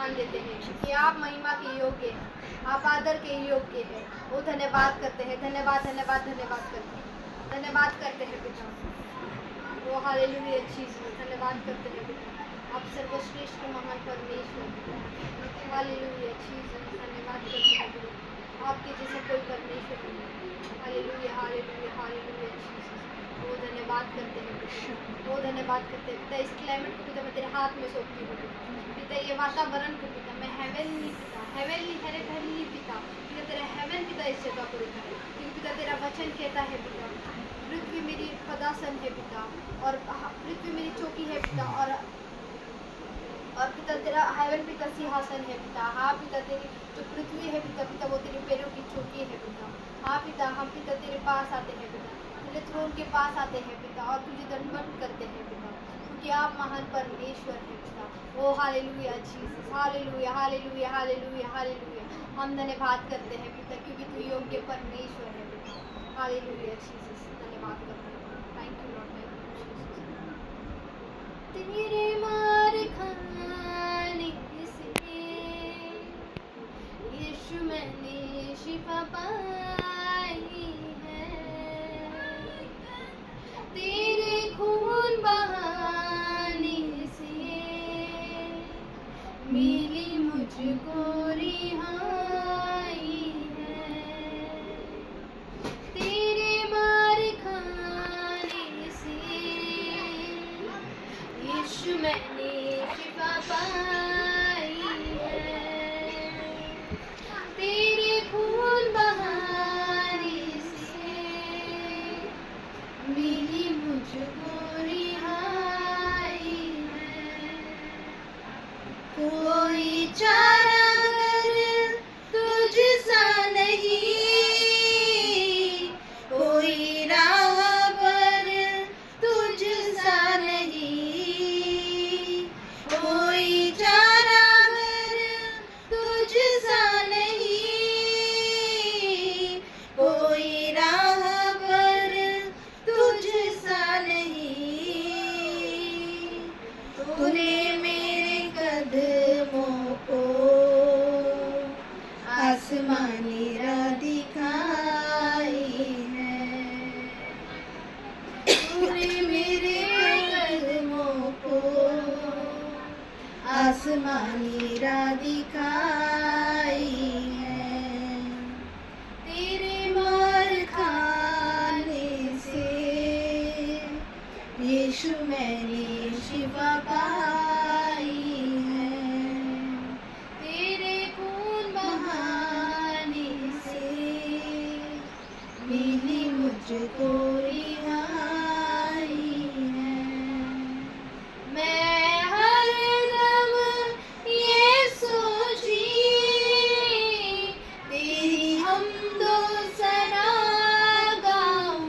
मान लेते हैं कि आप महिमा के योग्य हैं, आप आदर के योग्य हैं। वो धन्यवाद करते हैं, धन्यवाद धन्यवाद धन्यवाद करते हैं, धन्यवाद करते हैं पिता। वो हालेलुया जीसस, धन्यवाद करते हैं पिता। आप सर्वश्रेष्ठ महान परमेश्वर, हालेलुया जीसस, धन्यवाद करते हैं पिता। आपके जैसा कोई परमेश्वर नहीं है। Hallelujah hallelujah hallelujah Jesus. वो धन्यवाद करते हैं पिता, वो धन्यवाद करते हैं पिता। इस क्लाइमेट को पिता मैं तेरे हाथ में सौंपती हूँ पिता। ये वातावरण को पिता मैं हेवनली पिता, हेवनली पिता, तेरा हेवन पिता इस जगह पर उठा है, क्योंकि पिता तेरा वचन कहता है पिता, पृथ्वी मेरी पदासन है पिता, और पृथ्वी मेरी चौकी है पिता, और पिता तेरा हेवन पिता सिंहासन है पिता। हाँ पिता, तेरी जो पृथ्वी है पिता, पिता वो तेरे पैरों की चौकी है पिता। हाँ पिता, हम पिता तेरे पास आते हैं पिता, तेरे थ्रोन के पास आते हैं पिता, और तुझे दंडवत करते हैं पिता, क्योंकि आप महान परमेश्वर है पिता। ओ hallelujah Jesus, hallelujah hallelujah hallelujah hallelujah. हम धन्यवाद करते हैं पिता, क्योंकि तू योग्य परमेश्वर है पिता। हालेलुया जीसस, धन्यवाद करते हैं। Thank you Lord, thank you Jesus. तेरे मार खाने से यीशु मैंने शिफा पाई है, तेरे खून बहाने से मिली मुझको रिहाई है, तेरे मार खाने से यीशु मैंने शिफा पाई है, तेरे खून बहाने से मिली मुझको रिहाई है। कोई चारा अगर तुझसा नहीं, कोई राह पर तुझसा नहीं, कोई चारा अगर तुझसा नहीं, कोई राह पर तुझसा नहीं। तूने मेरे कदमों को आसमानी राह दिखाई है, तूने मेरे कदमों को आसमानी राह दिखाई है, तेरे मार खाने से यीशु मैंने शिफा पाई है, तेरे खून बहाने से मिली मुझको रिहाई है। मैं हरदम ये सोची तेरी हमदो सना गाऊं,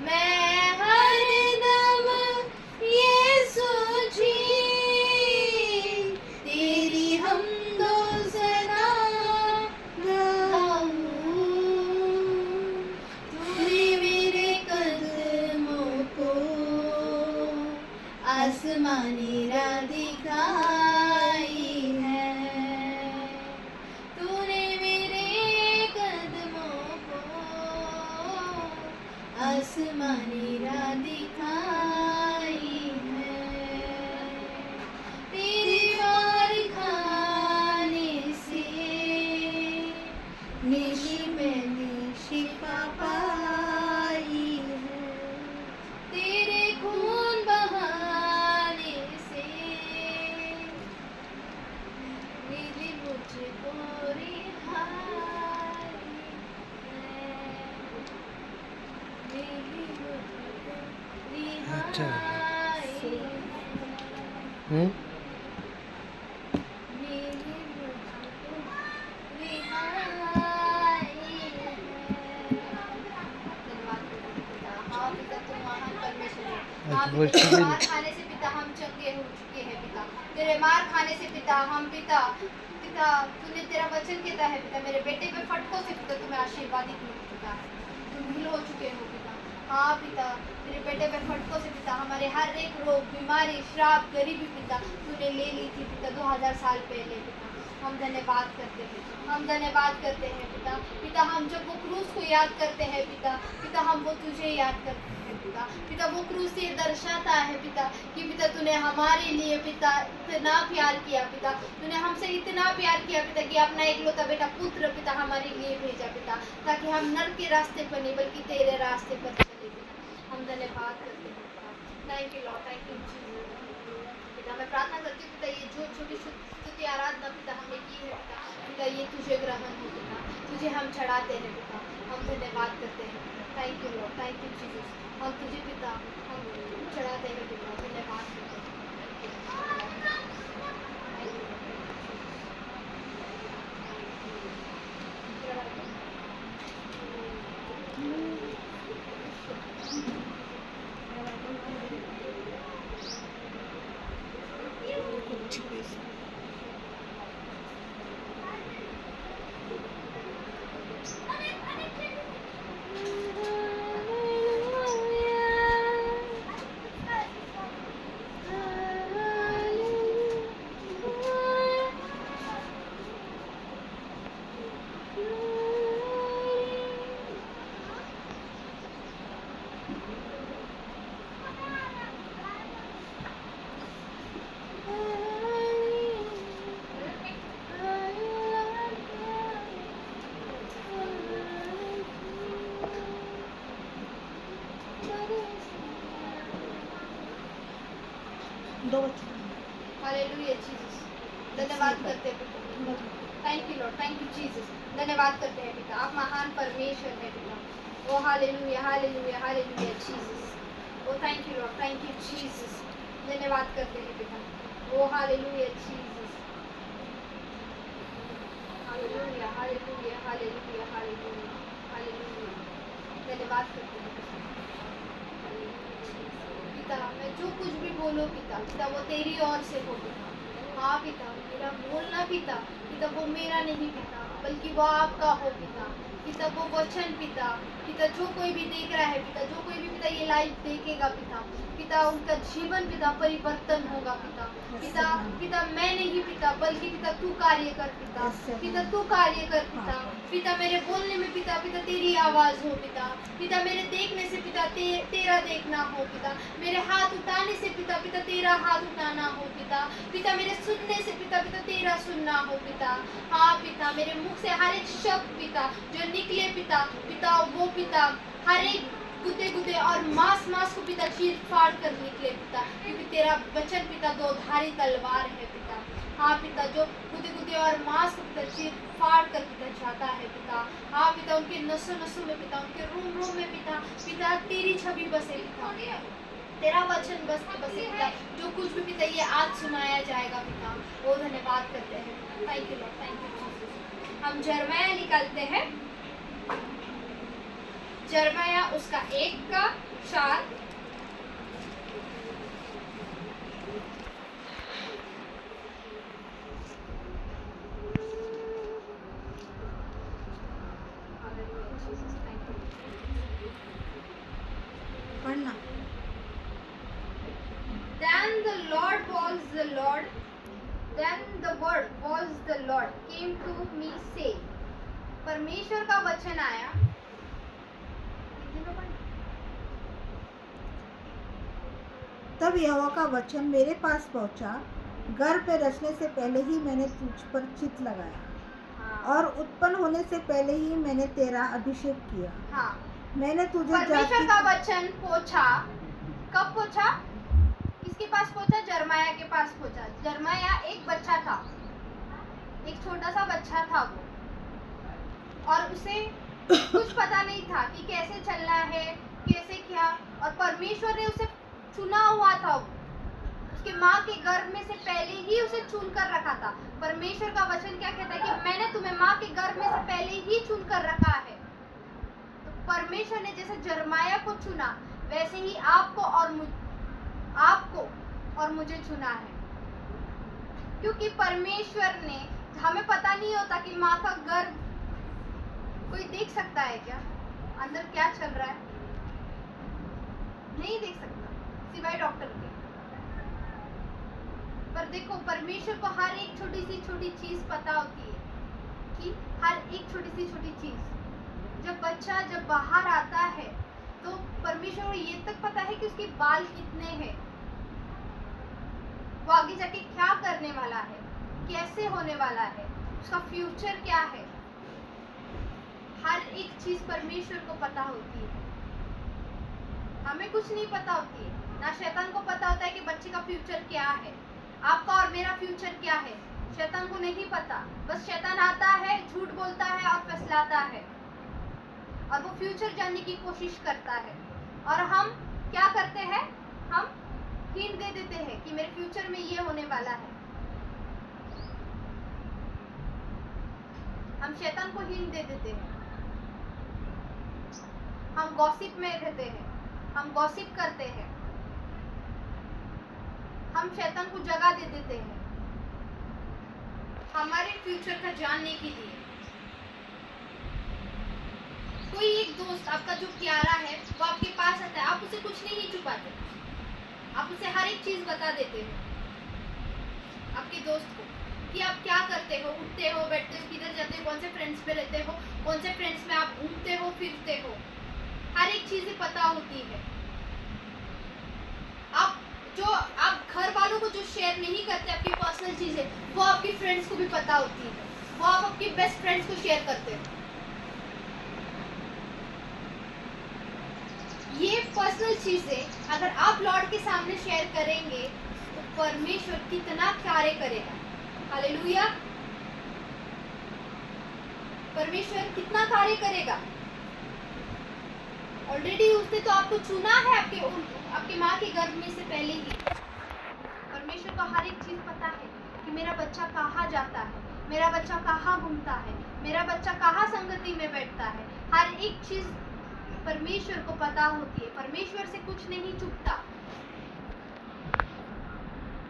मैं हरदम ये सोची तेरी हमदो सना गाऊं, तूने मेरे कदमों को आसमानी राह दिखाई है, तूने मेरे कदमों को आसमानी राह दिखाई है, तेरी मार खाने से मिली मैंने शिफा पाई है, तेरे खून बहाने से मिली मुझको रिहाई है, मिली मुझको अच्छा। रिहाई है, मिली मुझको रिहाई है। धन्यवाद पिता। हाँ पिता, तुम महान परमेश्वर हो। हाँ वो पिता, तेरे इसलिए- मार खाने से पिता हम चंगे हो चुके हैं पिता, तेरे मार खाने से पिता हम पिता पिता तूने तेरा वचन कहता है पिता, मेरे बेटे पे फटकों से पिता तुम्हें आशीर्वादित मिल चुका है, तुम हिल हो चुके हो पिता। हाँ पिता, तेरे बेटे पे फटकों से पिता हमारे हर एक रोग, बीमारी, श्राप, गरीबी पिता तूने ले ली थी पिता 2000 साल पहले पिता हम धन्यवाद करते हैं, हम धन्यवाद करते हैं पिता। पिता हम जब वो क्रूस को याद करते हैं पिता, पिता हम वो तुझे याद करते हैं पिता। पिता वो क्रूस ये दर्शाता है पिता कि पिता तूने हमारे लिए पिता इतना प्यार किया पिता, तूने हमसे इतना प्यार किया पिता कि अपना एकलौता बेटा पुत्र पिता हमारे लिए भेजा पिता, ताकि हम नर के रास्ते पर नहीं बल्कि तेरे रास्ते पर चले पिता। हम धन्यवाद करते हैं पिता। Thank you Lord, thank you पिता। मैं प्रार्थना करती हूँ पिता ये जो छोटी स्तुति आराधना पिता हमने की है पिता, पिता ये तुझे ग्रहण हो पिता, तुझे हम चढ़ाते हैं पिता, हम धन्यवाद करते हैं। Thank you Lord, thank you Jesus. हम तुझे पिता हम चढ़ाते हैं पिता, धन्यवाद करते हैं। हालेलुया जीसस, धन्यवाद करते हैं पिता। Thank you Lord, thank you Jesus. धन्यवाद करते हैं पिता, आप महान परमेश्वर हैं पिता। ओ हालेलुया, हालेलुया, हालेलुया जीसस। ओ thank you Lord, thank you Jesus. धन्यवाद करते हैं पिता। ओ hallelujah Jesus. Hallelujah, hallelujah, hallelujah, hallelujah, hallelujah. धन्यवाद करते हैं पिता। मैं जो कुछ भी बोलूं पिता, पिता वो तेरी ओर से हो पिता। हाँ पिता, मेरा बोलना पिता, पिता वो मेरा नहीं पिता, बल्कि वो आपका हो पिता। पिता वो वचन पिता, पिता जो कोई भी देख रहा है पिता, जो कोई भी पिता ये लाइव देखेगा पिता, पिता उनका जीवन पिता परिवर्तन होगा पिता। पिता पिता मैं नहीं पिता, बल्कि पिता तू कार्य कर पिता, पिता तू कार्य कर पिता। पिता मेरे बोलने में पिता, पिता तेरी आवाज हो पिता। पिता मेरे देखने से पिता तेरा देखना हो पिता। मेरे हाथ उठाने से पिता, पिता तेरा हाथ उठाना हो पिता। पिता मेरे सुनने से पिता, पिता तेरा सुनना हो पिता। हाँ पिता, मेरे मुख से हर एक शब्द पिता जो निकले पिता, पिता वो पिता हर एक गुदे गुदे और मांस मांस को पिता चीर फाड़ कर निकले पिता, क्योंकि तेरा वचन पिता दो धारी तलवार है पिता। हाँ पिता, जो गुदे गुदे और मांस को पिता चीर फाड़ कर पिता जाता है पिता। हाँ पिता, उनके नसों नसों में पिता, उनके रूम रूम में पिता, पिता तेरी छवि बसे पिता, तेरा वचन बसे पिता। जो कुछ भी पिता ये आज सुनाया जाएगा पिता, वो धन्यवाद करते हैं। Thank you Lord, thank you Jesus. हम यिर्मयाह निकालते हैं, यिर्मयाह उसका 1:4। पढ़ना। Then the Lord was the Lord. Then the word was the Lord came to me say. परमेश्वर का वचन आया। तब यहोवा का वचन मेरे पास पहुंचा, गर्भ में रचने से पहले ही मैंने तुझ पर चित्त लगाया, हाँ। और उत्पन्न होने से पहले ही मैंने तेरा अभिषेक किया। हाँ। मैंने तुझे परमेश्वर का वचन पहुंचा। कब पहुंचा? किसके पास पहुंचा? यिर्मयाह के पास पहुंचा। यिर्मयाह एक बच्चा था, एक छोटा सा बच्चा था वो, और उसे कुछ पता नहीं था कि कैसे चलना है, कैसे क्या, और परमेश्वर ने उसे चुना हुआ था। उसके माँ के गर्भ में से पहले ही उसे चुन कर रखा था। परमेश्वर का वचन क्या कहता है कि मैंने तुम्हें माँ के गर्भ में से पहले ही चुन कर रखा है। तो परमेश्वर ने जैसे यिर्मयाह को चुना, वैसे ही आपको और मुझे चुना है। क्योंकि परमेश्वर ने, हमें पता नहीं होता कि माँ का गर्भ कोई देख सकता है क्या, अंदर क्या चल रहा है, नहीं देख सकता सिवाय डॉक्टर के। पर देखो, परमेश्वर को हर एक छोटी चीज पता होती है, कि हर एक छोटी चीज। जब बाहर आता है तो परमेश्वर को ये तक पता है कि उसके बाल कितने हैं, वो आगे जाके क्या करने वाला है, कैसे होने वाला है, उसका फ्यूचर क्या है। हर एक चीज परमेश्वर को पता होती है, हमें कुछ नहीं पता होती है। ना शैतान को पता होता है कि बच्चे का फ्यूचर क्या है, आपका और मेरा फ्यूचर क्या है, शैतान को नहीं पता। बस शैतान आता है, झूठ बोलता है और फैसलाता है, और वो फ्यूचर जानने की कोशिश करता है। और हम क्या करते हैं, हम हिंट दे देते हैं कि मेरे फ्यूचर में ये होने वाला है। हम शैतान को हिंट दे देते हैं, हम गॉसिप में रहते हैं, हम गॉसिप करते हैं, हम शैतान को जगह दे देते हैं हमारे फ्यूचर का जानने के लिए। कोई एक दोस्त आपका जो प्यारा है वो आपके पास आता है, आप उसे कुछ नहीं छुपाते, आप उसे हर एक चीज बता देते हो आपके दोस्त को, कि आप क्या करते हो, उठते हो, बैठते हो, किधर जाते हो, कौन से फ्रेंड्स में रहते हो, कौन से फ्रेंड्स में आप घूमते हो, फिरते हो, हर एक चीज पता होती है। आप घर वालों को जो शेयर नहीं करते आपकी पर्सनल चीजें, वो आपके फ्रेंड्स को भी पता होती है, वो आप आपके बेस्ट फ्रेंड्स को शेयर करते हो। ये पर्सनल चीजें अगर आप लॉर्ड के सामने शेयर करेंगे तो परमेश्वर कितना कार्य करेगा। हालेलुया, परमेश्वर कितना कार्य करेगा। ऑलरेडी उसने तो आपको चुना है आपके माँ के गर्भ में से पहले ही। परमेश्वर को हर एक चीज पता है कि मेरा बच्चा कहाँ जाता है, मेरा बच्चा कहाँ घूमता है, मेरा बच्चा कहाँ संगति में बैठता है। हर एक चीज परमेश्वर को पता होती है, परमेश्वर से कुछ नहीं चुपता।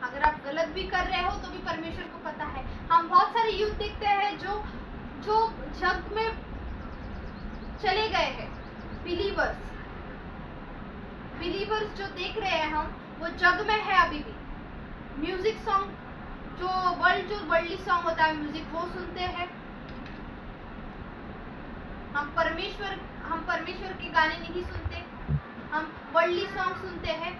अगर आप गलत भी कर रहे हो तो भी परमेश्वर को पता है। हम बहुत सारे यूथ देखते हैं जो जग में चले गए हैं, बिलीवर्स जो देख रहे हैं हम, वो जग में है अभी भी। म्यूजिक सॉन्ग जो वर्ल्डली सॉन्ग होता है, म्यूजिक वो सुनते हैं। हम परमेश्वर के गाने नहीं सुनते, हम वर्ल्डली सॉन्ग सुनते हैं।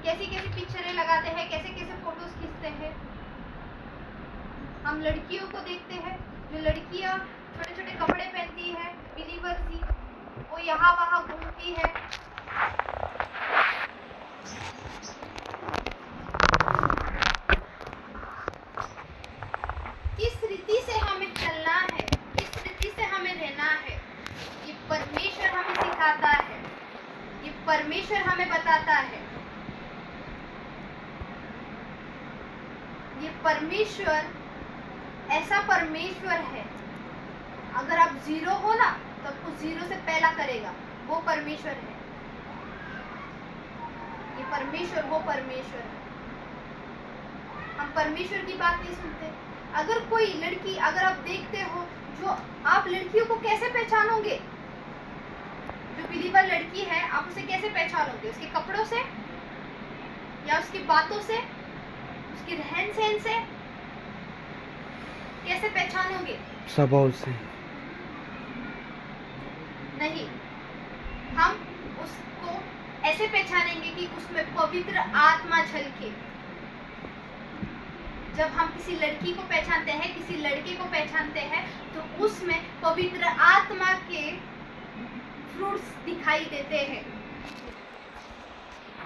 कैसी पिक्चरें लगाते हैं, कैसे फोटोज खींचते हैं। हम लड़कियों को देखते हैं, जो लड़कियां छोटे कपड़े पहनती है, बिलीवर्स ही, वो यहाँ वहाँ घूमती है। किस रीति से हमें चलना है, किस रीति से हमें रहना है, ये परमेश्वर हमें सिखाता है, ये परमेश्वर हमें बताता है। ये परमेश्वर ऐसा परमेश्वर है, अगर आप जीरो हो ना तो आपको जीरो से पहला करेगा, वो परमेश्वर है। ये परमेश्वर वो परमेश्वर है। हम परमेश्वर की बात नहीं सुनते। अगर कोई लड़की, अगर आप देखते हो, जो आप लड़कियों को कैसे पहचानोगे, जो बिलीवर लड़की है आप उसे कैसे पहचानोगे, उसके कपड़ों से या उसकी बातों से, उसकी रहन सहन से, कैसे पहचानोगे? स्वभाव से नहीं, हम उसको ऐसे पहचानेंगे कि उसमें पवित्र आत्मा झलके। जब हम किसी लड़की को पहचानते हैं, किसी लड़के को पहचानते हैं, तो उसमें पवित्र आत्मा के फ्रूट्स दिखाई देते हैं।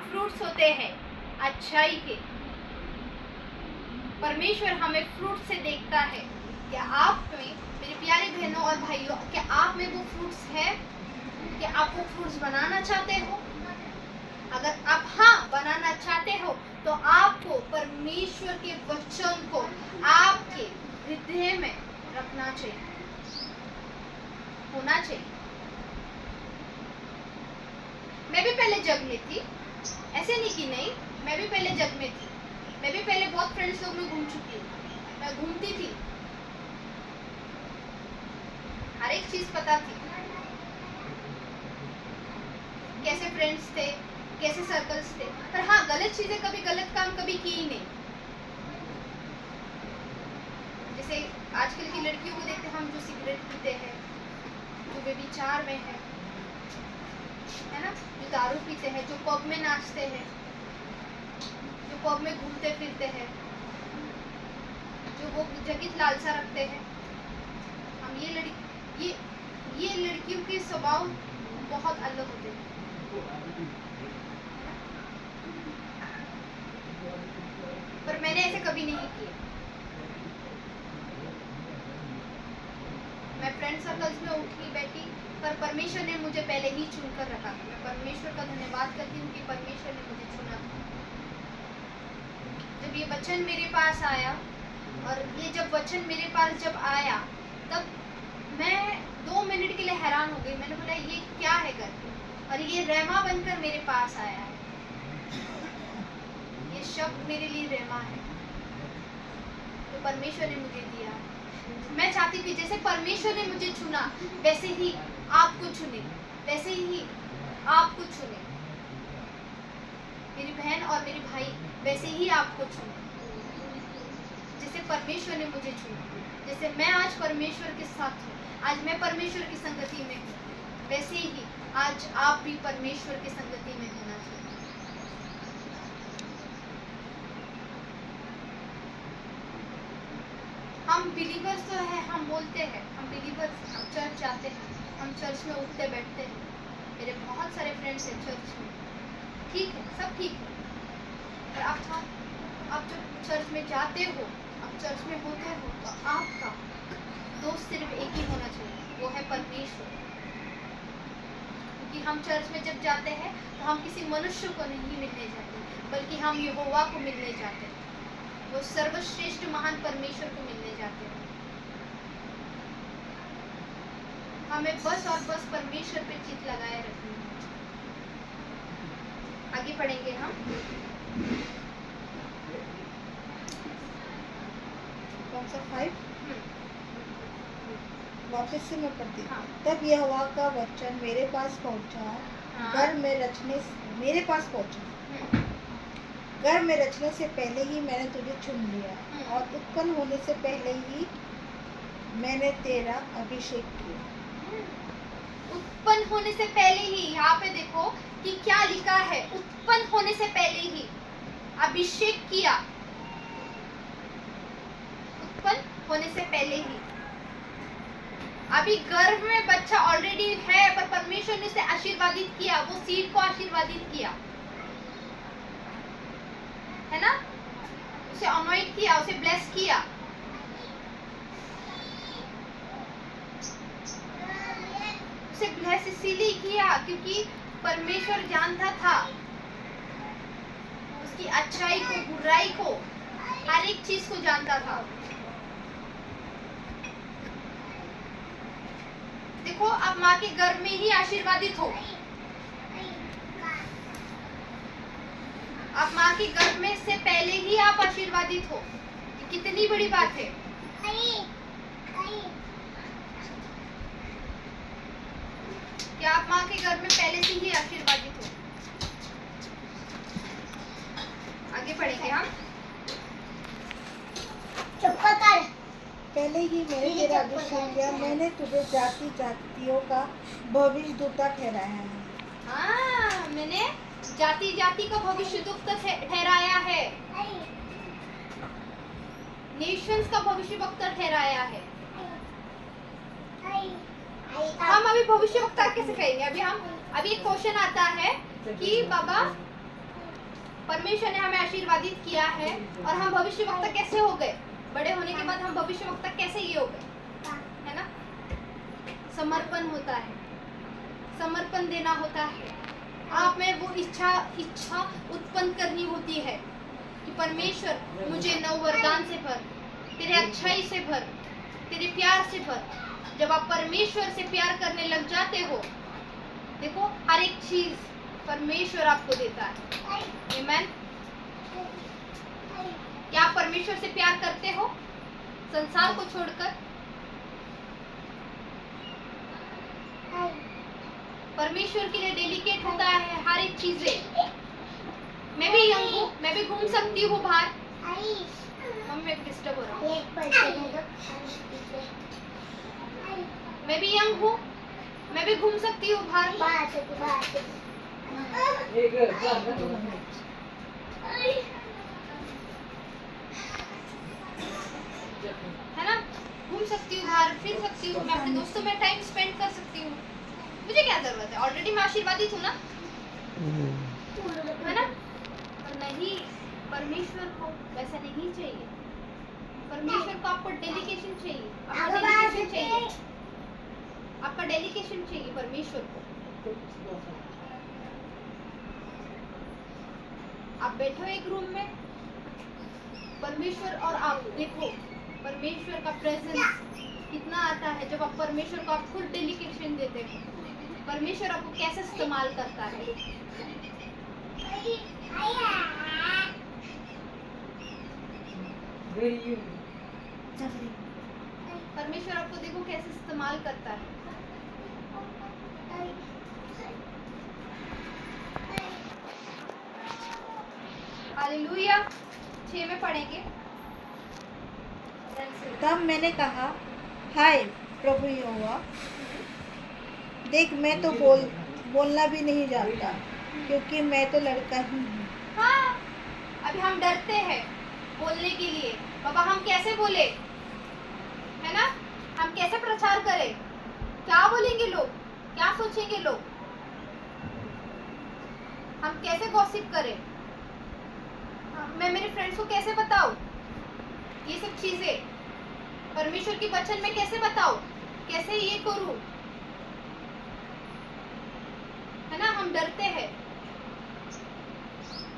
फ्रूट्स होते हैं अच्छाई के। परमेश्वर हमें फ्रूट से देखता है। क्या आप में, मेरे प्यारे बहनों और भाइयों, क्या आप में वो फ्रूट्स है? क्या आप वो फ्रूट्स बनाना चाहते हो? अगर आप हाँ बनाना चाहते हो तो आपको परमेश्वर के वचन को आपके हृदय में रखना चाहिए, होना चाहिए। मैं भी पहले जग में थी, ऐसे नहीं कि नहीं, मैं भी पहले जग में थी। मैं भी पहले बहुत फ्रेंड्स लोग में घूम चुकी हूँ, मैं घूमती थी, हर एक चीज पता थी, कैसे फ्रेंड्स थे, कैसे सर्कल्स थे, पर हाँ गलत चीजें, कभी गलत काम कभी की ही नहीं। जैसे आजकल की लड़कियों को देखते हम जो सिगरेट पीते हैं, जो व्यभिचार में है ना, जो दारू पीते हैं, जो पब में नाचते हैं, जो पब में घूमते फिरते हैं, जो वो जगित लालसा रखते हैं, हम ये लड़कियों के स्वभाव बहुत अलग होते हैं। पर मैंने ऐसे कभी नहीं किए। मैं फ्रेंड सर्कल्स में उठी बैठी, पर परमेश्वर ने मुझे पहले ही चुनकर रखा था। मैं परमेश्वर का धन्यवाद करती हूँ कि परमेश्वर ने मुझे चुना। जब ये वचन मेरे पास आया, और ये जब वचन मेरे पास जब आया, तब मैं 2 मिनट के लिए हैरान हो गई। मैंने बोला ये क्या है करके, और ये रेमा बनकर मेरे पास आया है। ये शब्द मेरे लिए रेमा है, तो परमेश्वर ने मुझे दिया। मैं चाहती थी जैसे परमेश्वर ने मुझे चुना, वैसे ही आपको चुने, वैसे ही आपको चुने। मेरी बहन और मेरे भाई वैसे ही आपको चुने, जैसे परमेश्वर ने मुझे चुना। जैसे मैं आज परमेश्वर के साथ हूँ, आज मैं परमेश्वर की संगति में हूँ, वैसे ही आज आप भी परमेश्वर की संगति में होना चाहिए। हम बिलीवर्स तो है, हम बोलते हैं हम बिलीवर्स, हम चर्च जाते हैं, हम चर्च में उठते बैठते हैं। मेरे बहुत सारे फ्रेंड्स हैं चर्च में, ठीक है, सब ठीक है। पर आप जब चर्च में जाते हो, आप चर्च में होते हो, तो आपका दोस्त सिर्फ एक ही होना चाहिए, वो है परमेश्वर। क्योंकि हम चर्च में जब जाते हैं तो हम किसी मनुष्य को नहीं मिलने जाते, बल्कि हम यहोवा को मिलने जाते हैं, वो सर्वश्रेष्ठ महान परमेश्वर को मिलने जाते हैं। हमें बस और बस परमेश्वर पे चित लगाए रखनी है। आगे पढ़ेंगे हम। कौन सा 5? वापस से मैं पढ़ती हूँ। हाँ। तब यहोवा का वचन मेरे पास पहुँचा, हाँ। घर में रचने मेरे पास पहुँचा। घर में रचने से पहले ही मैंने तुझे चुन लिया, और उत्पन्न होने से पहले ही मैंने तेरा अभिषेक किया। उत्पन्न होने से पहले ही, यहाँ पे देखो कि क्या लिखा है, उत्पन्न होने से पहले ही अभिषेक किया। उत्पन्न होने से पहले ही। अभी गर्भ में बच्चा ऑलरेडी है, पर परमेश्वर ने उसे आशीर्वादित किया, वो सीड को आशीर्वादित किया, है ना, उसे अनॉइंट किया, उसे ब्लेस किया। उसे ब्लेस इसीलिए किया क्योंकि परमेश्वर जानता था उसकी अच्छाई को, बुराई को, हर एक चीज को जानता था। देखो आप माँ के गर्भ में ही आशीर्वादित हो, आप माँ के गर्भ में से पहले ही आप आशीर्वादित हो। ये कितनी बड़ी बात है। क्या आप माँ के गर्भ में पहले से ही आशीर्वादित हो। आगे पढ़ेंगे हम। पहले ही मैंने तेरा अभिषेक किया, मैंने तुझे जाति जातियों का भविष्यद्वक्ता ठहराया है। हाँ, मैंने जाति जाति का भविष्यद्वक्ता ठहराया है, नेशंस का भविष्यवक्ता ठहराया है। हम अभी भविष्यवक्ता कैसे कहेंगे? अभी एक क्वेश्चन आता है कि बाबा परमेश्वर ने हमें आशीर्वादित किया है और हम भविष्यवक्ता कैसे हो गए? बड़े होने के बाद हम भविष्यवक्ता कैसे ये हो गए, है ना? समर्पण होता है, समर्पण देना होता है। आप में वो इच्छा उत्पन्न करनी होती है कि परमेश्वर मुझे नव वरदान से भर, तेरे अच्छाई से भर, तेरे प्यार से भर। जब आप परमेश्वर से प्यार करने लग जाते हो, देखो हर एक चीज परमेश्वर आपको देता है। आमीन। क्या आप परमेश्वर से प्यार करते हो संसार को छोड़कर? परमेश्वर के लिए डेडिकेट होता है हर एक चीजें। मैं भी यंग हूँ, मैं भी घूम सकती हूँ बाहर। मम्मी मैं डिस्टर्ब हो रहा हूँ। मैं भी यंग हूँ, मैं भी घूम सकती हूँ बाहर। है ना, घूम सकती हूँ बाहर, फिर सकती हूँ, मैं अपने दोस्तों में टाइम स्पेंड कर सकती हूँ। मुझे क्या जरूरत है, ऑलरेडी मैं आशीर्वादित हूँ ना, है ना। पर नहीं, परमेश्वर को वैसा नहीं चाहिए। परमेश्वर को आपको डेलीकेशन चाहिए, आपका डेलीकेशन चाहिए, आपका डेलीकेशन चाहिए परमेश्वर को। आप बैठो एक रूम में, परमेश्वर और आप देखो परमेश्वर का प्रेजेंस कितना आता है जब आप परमेश्वर को आप खुद डेलीकेशन देते हो। परमेश्वर आपको कैसे इस्तेमाल करता है। परमेश्वर आपको देखो कैसे इस्तेमाल करता है। हालेलुया। 6 में पढ़ेंगे। तब मैंने कहा, हाय प्रभु यहोवा, देख मैं तो बोलना भी नहीं जानता, क्योंकि मैं तो लड़का ही हूँ। हाँ, अभी हम डरते हैं बोलने के लिए। बाबा हम कैसे बोले, है ना, हम कैसे प्रचार करें, क्या बोलेंगे लोग, क्या सोचेंगे लोग, हम कैसे गॉसिप करें, मैं मेरे फ्रेंड्स को कैसे बताऊं ये सब चीजें, परमेश्वर के वचन में कैसे बताऊं, कैसे ये करूं, है ना। हम डरते हैं।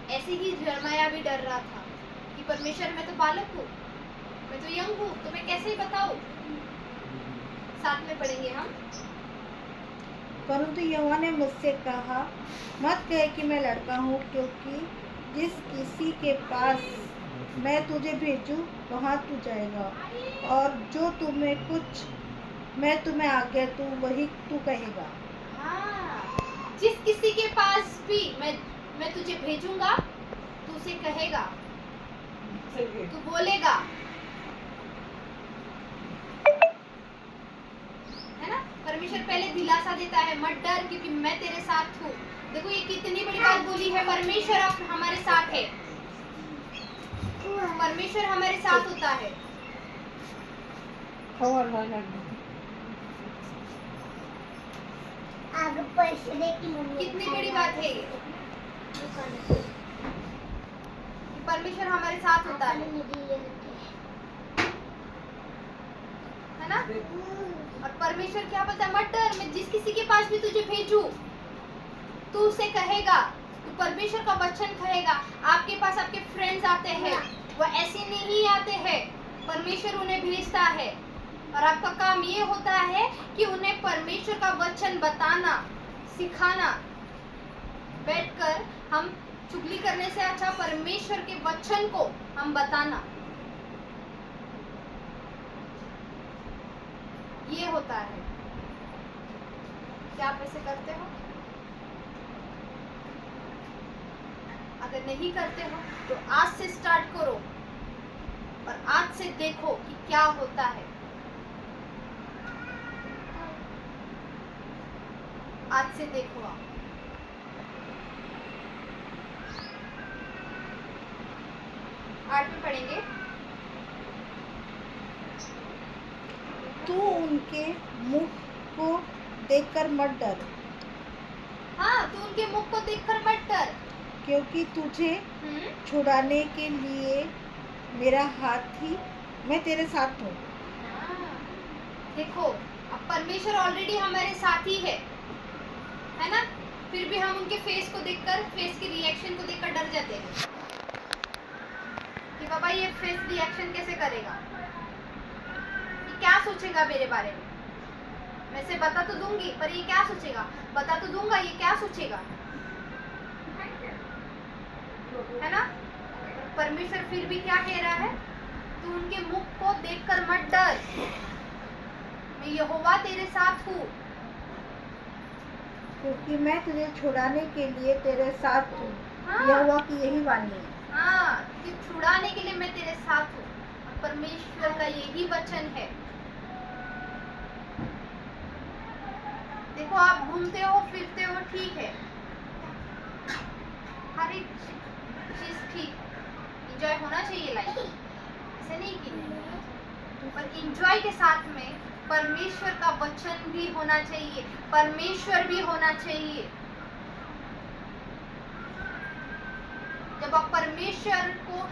ऐसे ही यिर्मयाह भी डर रहा था कि परमेश्वर मैं तो बालक हूँ, मैं तो यंग हूँ, तो मैं कैसे ही बताऊं। साथ में पढ़ेंगे हम। परंतु यहोवा ने मुझसे कहा, मत कहे कि मैं लड़का हूँ, क्योंकि जिस किसी के पास मैं तुझे भेजूं वहाँ तू जाएगा, और जो मैं तुम्हें आज्ञा दूं वही तू कहेगा। हाँ, जिस किसी के पास भी मैं तुझे भेजूंगा, तू उसे कहेगा, तू बोलेगा, है ना। परमेश्वर पहले दिलासा देता है, मत डर क्योंकि मैं तेरे साथ हूँ। देखो ये कितनी बड़ी बात बोली है, परमेश्वर आप हमारे साथ है, परमेश्वर हमारे साथ होता है। कितनी बड़ी बात है ये, परमेश्वर हमारे साथ होता है ना। और परमेश्वर क्या बोलता है, मत डर, मैं जिस किसी के पास भी तुझे भेजूं तू उसे कहेगा, तू परमेश्वर का वचन कहेगा। आपके पास आपके फ्रेंड्स आते हैं, वो ऐसे नहीं आते हैं, परमेश्वर उन्हें भेजता है, और आपका काम ये होता है कि उन्हें परमेश्वर का वचन बताना, सिखाना। बैठकर हम चुगली करने से अच्छा परमेश्वर के वचन को हम बताना, ये होता है। क्या आप ऐसे करते हो? अगर नहीं करते हो तो आज से स्टार्ट करो, और आज से देखो कि क्या होता है। आज से देखो आप। आठ में पढ़ेंगे। तू उनके मुख को देखकर मत डर। हाँ, तू उनके मुख को देखकर मत डर, क्योंकि तुझे छुड़ाने के लिए मेरा हाथ ही मैं तेरे साथ हूँ। देखो अब परमेश्वर ऑलरेडी हमारे साथ ही है ना। फिर भी हम उनके फेस को देखकर, फेस के रिएक्शन को देखकर डर जाते हैं कि बाबा ये फेस रिएक्शन कैसे करेगा, ये क्या सोचेगा मेरे बारे में। मैं से बता तो दूंगी पर ये क्या सोचेगा, बता तो दूंगा ये क्या सोचेगा, है ना। परमेश्वर फिर भी क्या कह रहा है, तू उनके मुख को देखकर मत डर, मैं यहोवा तेरे साथ हूँ। क्योंकि मैं तुझे छुड़ाने के लिए तेरे साथ हूँ। हाँ। यहोवा की यही वाणी है। हाँ, कि छुड़ाने के लिए मैं तेरे साथ हूँ। परमेश्वर का यही वचन है। देखो, आप घूमते हो फिरते हो, ठीक है, हर एक चीज ठीक, इंजॉय होना चाहिए लाइफ, ऐसे नहीं कि नहीं, पर इंजॉय के साथ में परमेश्वर का वचन भी होना चाहिए, परमेश्वर भी होना चाहिए। जब आप परमेश्वर को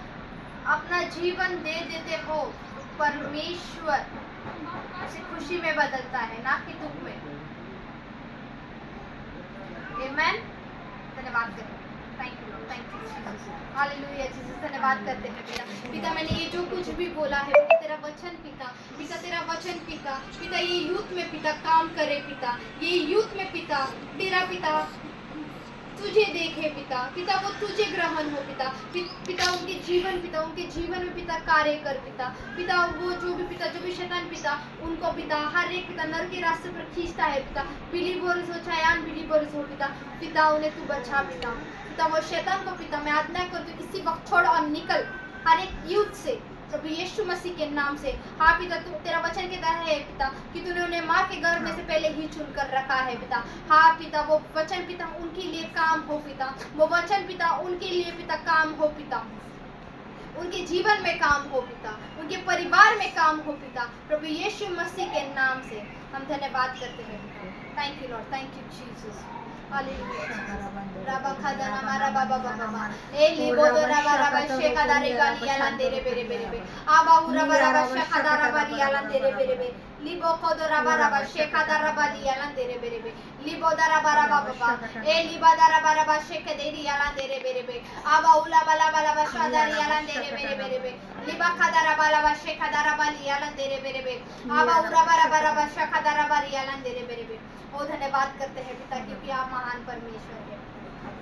अपना जीवन दे देते हो तो परमेश्वर उसे खुशी में बदलता है, ना कि दुख में। आमेन। धन्यवाद करते हैं। Thank you, thank you Jesus, hallelujah Jesus. धन्यवाद करते हैं पिता। पिता, मैंने ये जो कुछ भी बोला है पिता, तेरा वचन पिता, पिता तेरा वचन पिता, पिता ये यूथ में पिता काम करे पिता, ये यूथ में पिता तेरा पिता तुझे देखे पिता, पिता वो तुझे ग्रहण हो पिता, पिता उनके जीवन पिता, उनके जीवन में पिता कार्य कर पिता, पिता वो जो भी पिता, जो भी शैतान पिता उनको पिता हर एक पिता नर के रास्ते पर खींचता है पिता, बिलीवर्स हो चाहे अनबिलीवर्स हो पिता, पिता उन्हें तू बचा पिता, पिता वो शैतान को पिता मैं आज्ञा करती हूँ इसी वक्त छोड़ और निकल हर एक यूथ से प्रभु यीशु मसीह के नाम से। हाँ पिता, तू तेरा वचन के तरह है पिता कि तूने उन्हें माँ के गर्भ में से पहले ही चुन कर रखा है पिता। हाँ पिता, वो वचन पिता उनके लिए काम हो पिता, वो वचन पिता उनके लिए पिता काम हो पिता, उनके जीवन में काम हो पिता, उनके परिवार में काम हो पिता, प्रभु यीशु मसीह के नाम से हम धन्यवाद करते हैं। Thank you Lord, thank you Jesus, राबा खादाना मारा बाबा बाबा ए लिबोदो राबा राबा शेखादा रेगाली यालांदे रे बेरे बेरे बे आबा उराबा राबा शेखादा राबा यालांदे रे बेरे बे लिबो खोदो राबा राबा शेखादा राबा यालांदे रे बेरे बे लिबोदा राबा राबा बाबा ए लिबादा राबा राबा शेखदे री यालांदे रे बेरे बे आबा उला बाला बाला बा शादा री यालांदे रे बेरे बेरे बे लिबा खादा राबा राबा शेखादा राबा यालांदे रे बेरे बे आबा उराबा राबा राबा शेखादा राबा यालांदे रे बेरे बे। ओ धन्यवाद करते हैं पिता क्योंकि आप महान परमेश्वर है।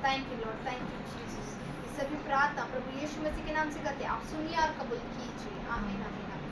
Thank you Lord, thank you Jesus. सभी प्रार्थना प्रभु यीशु मसीह के नाम से करते हैं, आप सुनिए और कबूल कीजिए। आमीन आमीन।